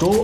2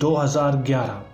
2011,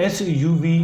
SUV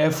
F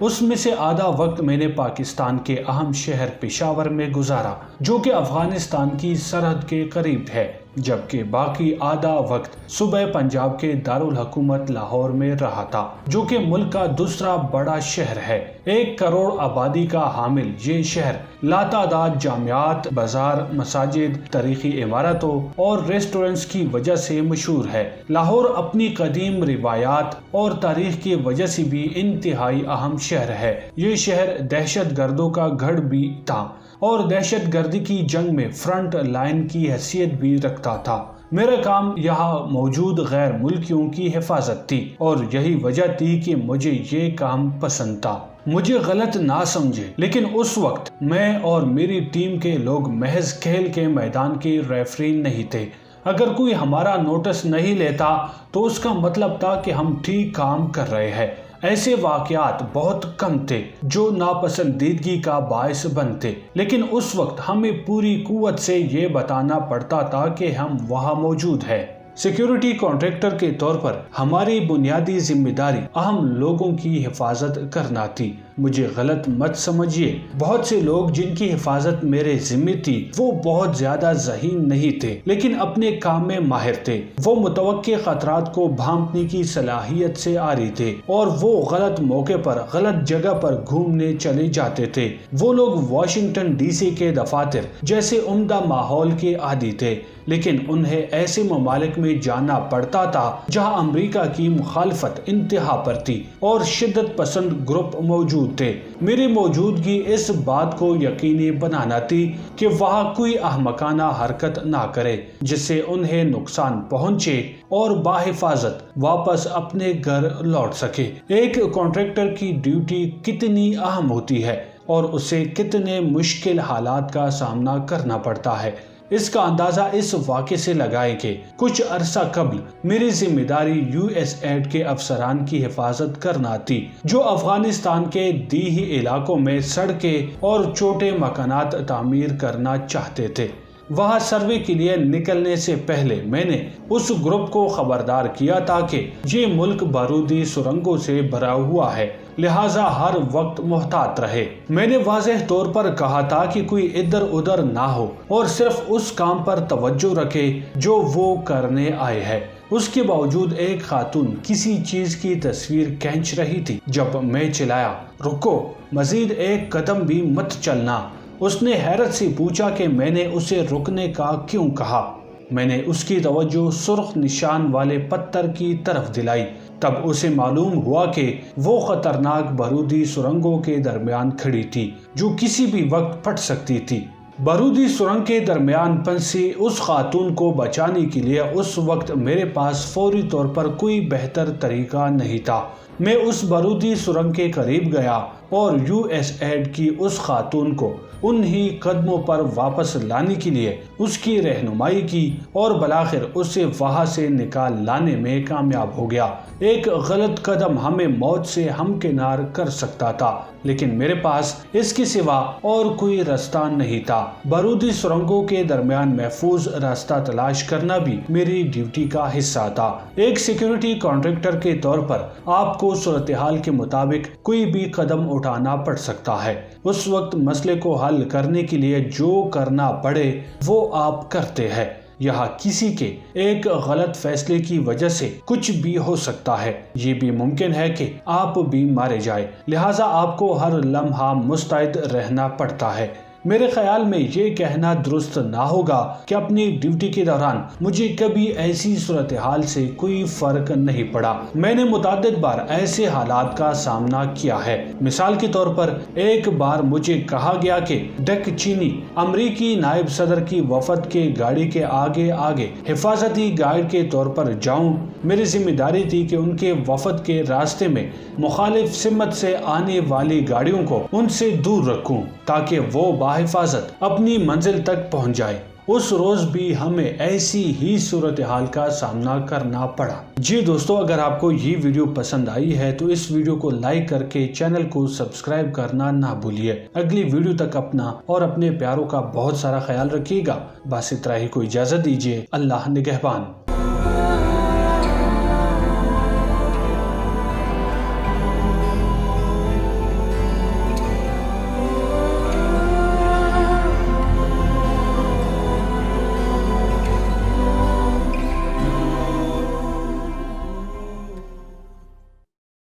اس میں سے آدھا وقت میں نے پاکستان کے اہم شہر پشاور میں گزارا جو کہ افغانستان کی سرحد کے قریب ہے، جبکہ باقی آدھا وقت صوبہ پنجاب کے دارالحکومت لاہور میں رہا تھا جو کہ ملک کا دوسرا بڑا شہر ہے۔ 1 کروڑ آبادی کا حامل یہ شہر لاتعداد جامعات، بازار، مساجد، تاریخی عمارتوں اور ریسٹورنٹس کی وجہ سے مشہور ہے۔ لاہور اپنی قدیم روایات اور تاریخ کی وجہ سے بھی انتہائی اہم شہر ہے۔ یہ شہر دہشت گردوں کا گڑھ بھی تھا اور دہشت گردی کی جنگ میں فرنٹ لائن کی حیثیت بھی رکھتا تھا۔ میرا کام یہاں موجود غیر ملکیوں کی حفاظت تھی اور یہی وجہ تھی کہ مجھے یہ کام پسند تھا۔ مجھے غلط نہ سمجھے، لیکن اس وقت میں اور میری ٹیم کے لوگ محض کھیل کے میدان کے ریفری نہیں تھے۔ اگر کوئی ہمارا نوٹس نہیں لیتا تو اس کا مطلب تھا کہ ہم ٹھیک کام کر رہے ہیں۔ ایسے واقعات بہت کم تھے جو ناپسندیدگی کا باعث بنتے، لیکن اس وقت ہمیں پوری قوت سے یہ بتانا پڑتا تھا کہ ہم وہاں موجود ہیں۔ سیکیورٹی کانٹریکٹر کے طور پر ہماری بنیادی ذمہ داری اہم لوگوں کی حفاظت کرنا تھی۔ مجھے غلط مت سمجھیے، بہت سے لوگ جن کی حفاظت میرے ذمہ تھی وہ بہت زیادہ ذہین نہیں تھے لیکن اپنے کام میں ماہر تھے۔ وہ متوقع خطرات کو بھانپنے کی صلاحیت سے عاری تھے اور وہ غلط موقع پر غلط جگہ پر گھومنے چلے جاتے تھے۔ وہ لوگ واشنگٹن ڈی سی کے دفاتر جیسے عمدہ ماحول کے عادی تھے، لیکن انہیں ایسے ممالک میں جانا پڑتا تھا جہاں امریکہ کی مخالفت انتہا پر تھی اور شدت پسند گروپ موجود تھے۔ میری موجودگی اس بات کو یقینی بنانا تھی کہ وہاں کوئی احمقانہ حرکت نہ کرے جس سے انہیں نقصان پہنچے اور بحفاظت واپس اپنے گھر لوٹ سکے۔ ایک کانٹریکٹر کی ڈیوٹی کتنی اہم ہوتی ہے اور اسے کتنے مشکل حالات کا سامنا کرنا پڑتا ہے، اس کا اندازہ اس واقعے سے لگائیں کہ کچھ عرصہ قبل میری ذمہ داری USAID کے افسران کی حفاظت کرنا تھی جو افغانستان کے دیہی علاقوں میں سڑکیں اور چھوٹے مکانات تعمیر کرنا چاہتے تھے۔ وہاں سروے کے لیے نکلنے سے پہلے میں نے اس گروپ کو خبردار کیا تھا کہ یہ ملک بارودی سرنگوں سے بھرا ہوا ہے، لہٰذا ہر وقت محتاط رہے۔ میں نے واضح طور پر کہا تھا کہ کوئی ادھر ادھر نہ ہو اور صرف اس کام پر توجہ رکھے جو وہ کرنے آئے ہیں۔ اس کے باوجود ایک خاتون کسی چیز کی تصویر کھینچ رہی تھی۔ جب میں چلایا، رکو، مزید ایک قدم بھی مت چلنا، اس نے حیرت سے پوچھا کہ میں نے اسے رکنے کا کیوں کہا۔ میں نے اس کی توجہ سرخ نشان والے پتھر کی طرف دلائی۔ تب اسے معلوم ہوا کہ وہ خطرناک بارودی سرنگوں کے درمیان کھڑی تھی جو کسی بھی وقت پھٹ سکتی تھی۔ بارودی سرنگ کے درمیان پھنسی اس خاتون کو بچانے کے لیے اس وقت میرے پاس فوری طور پر کوئی بہتر طریقہ نہیں تھا۔ میں اس بارودی سرنگ کے قریب گیا اور USAID کی اس خاتون کو انہی قدموں پر واپس لانے کے لیے اس کی رہنمائی کی اور بالآخر اسے وہاں سے نکال لانے میں کامیاب ہو گیا۔ ایک غلط قدم ہمیں موت سے ہمکنار کر سکتا تھا، لیکن میرے پاس اس کے سوا اور کوئی راستہ نہیں تھا۔ بارودی سرنگوں کے درمیان محفوظ راستہ تلاش کرنا بھی میری ڈیوٹی کا حصہ تھا۔ ایک سیکیورٹی کانٹریکٹر کے طور پر آپ کو صورتحال کے مطابق کوئی بھی قدم اٹھانا پڑ سکتا ہے۔ اس وقت مسئلے کو حل کرنے کے لیے جو کرنا پڑے وہ آپ کرتے ہیں۔ یہاں کسی کے ایک غلط فیصلے کی وجہ سے کچھ بھی ہو سکتا ہے۔ یہ بھی ممکن ہے کہ آپ بھی مارے جائیں، لہٰذا آپ کو ہر لمحہ مستعد رہنا پڑتا ہے۔ میرے خیال میں یہ کہنا درست نہ ہوگا کہ اپنی ڈیوٹی کے دوران مجھے کبھی ایسی صورتحال سے کوئی فرق نہیں پڑا۔ میں نے متعدد بار ایسے حالات کا سامنا کیا ہے۔ مثال کے طور پر ایک بار مجھے کہا گیا کہ ڈک چینی امریکی نائب صدر کی وفد کے گاڑی کے آگے آگے حفاظتی گائیڈ کے طور پر جاؤں۔ میری ذمہ داری تھی کہ ان کے وفد کے راستے میں مخالف سمت سے آنے والی گاڑیوں کو ان سے دور رکھوں تاکہ وہ حفاظت اپنی منزل تک پہنچ جائے۔ اس روز بھی ہمیں ایسی ہی صورتحال کا سامنا کرنا پڑا۔ جی دوستو، اگر آپ کو یہ ویڈیو پسند آئی ہے تو اس ویڈیو کو لائک کر کے چینل کو سبسکرائب کرنا نہ بھولیے۔ اگلی ویڈیو تک اپنا اور اپنے پیاروں کا بہت سارا خیال رکھیے گا۔ بس اتنا ہی کو اجازت دیجیے۔ اللہ نگہبان۔